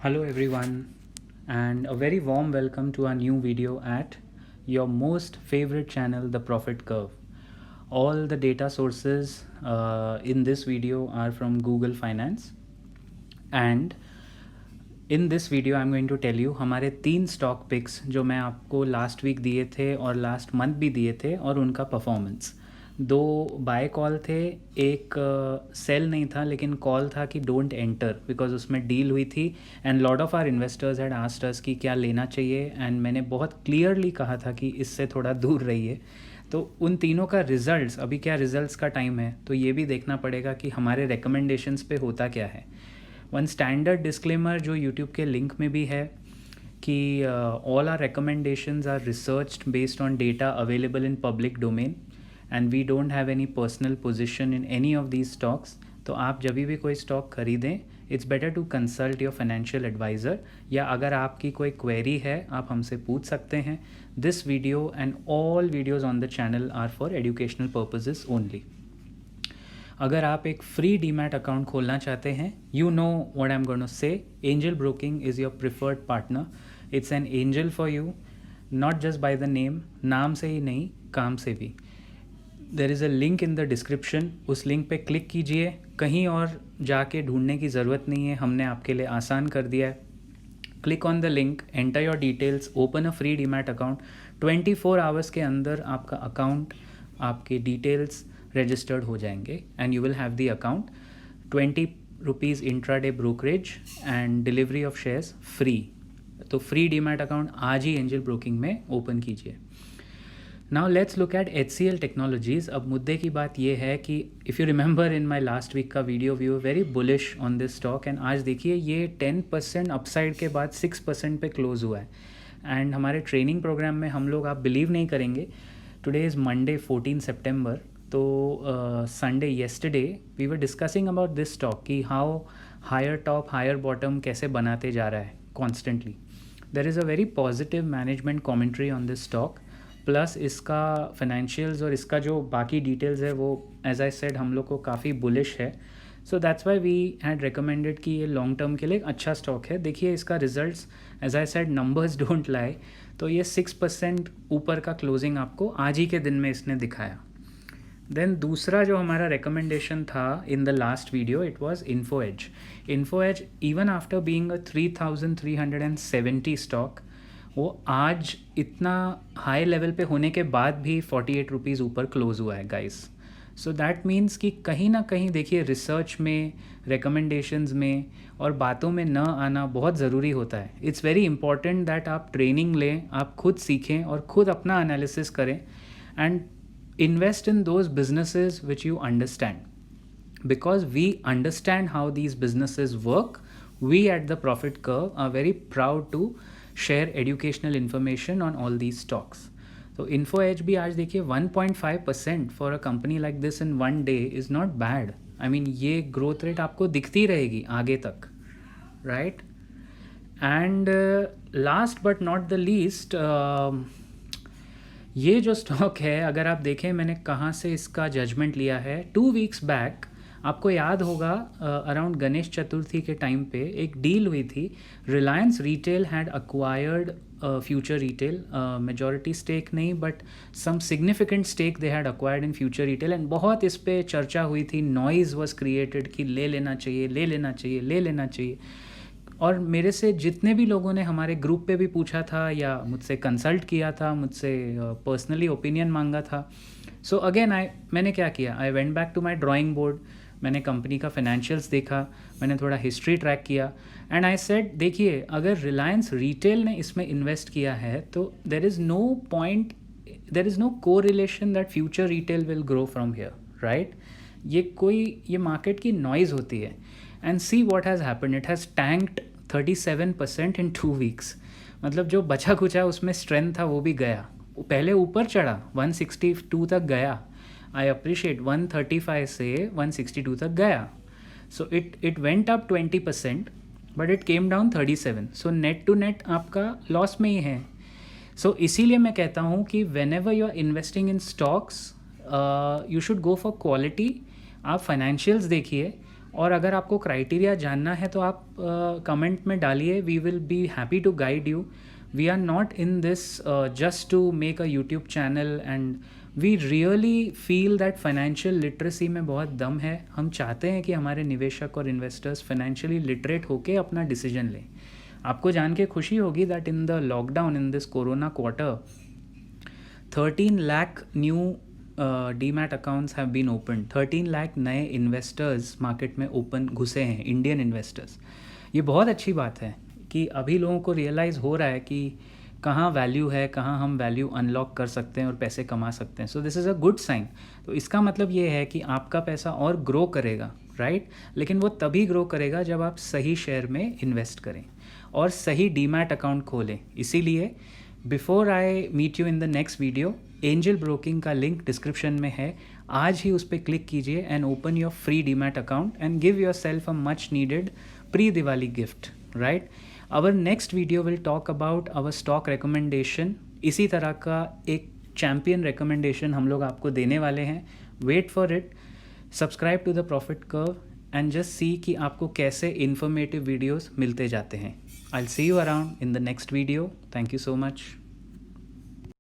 Hello everyone, and a very warm welcome to our new video at your most favorite channel, The Profit Curve. All the data sources in this video are from Google Finance, and in this video I am going to tell you हमारे 3 stock pics जो मैं आपको last week दिए थे और last month भी दिए थे और उनका परफॉर्मेंस। 2 बाय कॉल थे, एक सेल नहीं था लेकिन कॉल था कि डोंट एंटर बिकॉज उसमें डील हुई थी and lot of our investors had asked us कि क्या लेना चाहिए एंड मैंने बहुत क्लियरली कहा था कि इससे थोड़ा दूर रहिए। तो उन तीनों का रिजल्ट्स, अभी क्या रिजल्ट्स का टाइम है तो ये भी देखना पड़ेगा कि हमारे रिकमेंडेशंस पे होता क्या है। वन स्टैंडर्ड डिस्क्लेमर जो यूट्यूब के लिंक में भी है कि all our recommendations are researched based on data available in public domain and we don't have any personal position in any of these stocks. तो आप जब भी कोई स्टॉक खरीदें it's better to consult your financial advisor, या अगर आपकी कोई क्वेरी है आप हमसे पूछ सकते हैं। This video and all videos on the channel are for educational purposes only. अगर आप एक फ्री डीमैट अकाउंट खोलना चाहते हैं, you know what I am going to say, Angel Broking is your preferred partner. It's an angel for you, not just by the name, नाम से ही नहीं काम से भी। There is a link in the description, उस link पे click कीजिए, कहीं और जाके ढूंढने की ज़रूरत नहीं है, हमने आपके लिए आसान कर दिया है। Click on the link, enter your details, open a free demat account. 24 hours के अंदर आपका अकाउंट, आपके डिटेल्स रजिस्टर्ड हो जाएंगे and you will have the account. 20 rupees intraday brokerage and delivery of shares free. तो फ्री डीमैट अकाउंट आज ही angel broking में open कीजिए। Now let's look at HCL technologies. अब मुद्दे की बात यह है कि if you remember in my last week का video, we were very bullish on this stock and आज देखिए ये 10% अपसाइड के बाद 6% पे क्लोज हुआ है। एंड हमारे ट्रेनिंग प्रोग्राम में हम लोग, आप बिलीव नहीं करेंगे, टुडे इज़ मंडे 14 सितंबर, तो Sunday yesterday we were discussing about this stock कि how higher top higher bottom कैसे बनाते जा रहा है constantly. There is a very positive management commentary on this stock, plus इसका फाइनेंशियल्स और इसका जो बाकी डिटेल्स है वो एज आई सेड हम लोग को काफ़ी बुलिश है। So that's why we had recommended कि ये लॉन्ग टर्म के लिए एक अच्छा स्टॉक है। देखिए इसका results, as I said numbers don't lie, तो ये 6% ऊपर का क्लोजिंग आपको आज ही के दिन में इसने दिखाया। देन दूसरा जो हमारा रिकमेंडेशन था in the last video, it was Info Edge even after being a 3370 stock, वो आज इतना हाई लेवल पे होने के बाद भी 48 रुपीज़ ऊपर क्लोज हुआ है गाइस। सो दैट मीन्स कि कहीं ना कहीं देखिए रिसर्च में, रिकमेंडेशंस में और बातों में न आना बहुत ज़रूरी होता है। इट्स वेरी इंपॉर्टेंट दैट आप ट्रेनिंग लें, आप खुद सीखें और खुद अपना एनालिसिस करें and invest in those businesses which you understand, because we understand how these businesses work. We at the Profit Curve are very proud to share educational information on all these stocks. So Info Edge भी आज देखिए 1.5% for a company like this in one day is not bad. I mean ये growth rate आपको दिखती रहेगी आगे तक, right? And last but not the least, ये जो स्टॉक है अगर आप देखें मैंने कहाँ से इसका जजमेंट लिया है। 2 वीक्स बैक आपको याद होगा अराउंड गणेश चतुर्थी के टाइम पे एक डील हुई थी। Reliance Retail had acquired Future Retail, majority stake नहीं but some significant stake they had acquired in Future Retail and बहुत इस पे चर्चा हुई थी, नॉइज़ वाज क्रिएटेड कि ले लेना चाहिए, ले लेना चाहिए, ले लेना चाहिए। और मेरे से जितने भी लोगों ने हमारे ग्रुप पे भी पूछा था या मुझसे कंसल्ट किया था, मुझसे पर्सनली ओपिनियन मांगा था। सो अगेन मैंने क्या किया, I went back to my drawing board, मैंने कंपनी का फाइनेंशियल्स देखा, मैंने थोड़ा हिस्ट्री ट्रैक किया एंड आई सेड देखिए अगर रिलायंस रिटेल ने इसमें इन्वेस्ट किया है तो there is no point, there is no correlation that Future Retail will grow from here, right? ये मार्केट की नॉइज़ होती है and see what has happen, it has tanked 37% in 2 weeks. मतलब जो बचा कुचा उसमें स्ट्रेंथ था वो भी गया। पहले ऊपर चढ़ा 162 तक गया, आई अप्रिशिएट 135 से 162 तक गया। So it went up 20% but it came down 37। So net to net आपका लॉस में ही है। सो इसीलिए मैं कहता हूँ कि whenever you are investing in stocks you should go for quality. आप फाइनेंशियल्स देखिए, और अगर आपको क्राइटेरिया जानना है तो आप कमेंट में डालिए, we will be happy to guide you. We are not in this just to make a YouTube channel, and we really feel that financial literacy में बहुत दम है. हम चाहते हैं कि हमारे निवेशक और इन्वेस्टर्स फाइनेंशियली लिटरेट होकर अपना डिसीजन लें. आपको जान के खुशी होगी that in the lockdown, in this corona quarter, 13 lakh new demat accounts have been open. 13 lakh नए इन्वेस्टर्स मार्केट में ओपन घुसे हैं, इंडियन इन्वेस्टर्स. ये बहुत अच्छी बात है कि अभी लोगों को रियलाइज़ हो रहा है कि कहाँ वैल्यू है, कहाँ हम वैल्यू अनलॉक कर सकते हैं और पैसे कमा सकते हैं. So this is a good sign. तो इसका मतलब ये है कि आपका पैसा और ग्रो करेगा, राइट? लेकिन वो तभी ग्रो करेगा जब आप सही शेयर में इन्वेस्ट करें और सही डीमैट अकाउंट खोलें. इसीलिए before I meet you in the next video, Angel Broking का लिंक डिस्क्रिप्शन में है. आज ही उस पर क्लिक कीजिए and open your free demat account and give yourself a much needed pre Diwali gift, right? Our next video will talk about our stock recommendation. इसी तरह का एक चैम्पियन रिकमेंडेशन हम लोग आपको देने वाले हैं. Wait for it. Subscribe to the Profit Curve and just see कि आपको कैसे इन्फॉर्मेटिव वीडियोस मिलते जाते हैं. I will see you around in the next video. Thank you so much.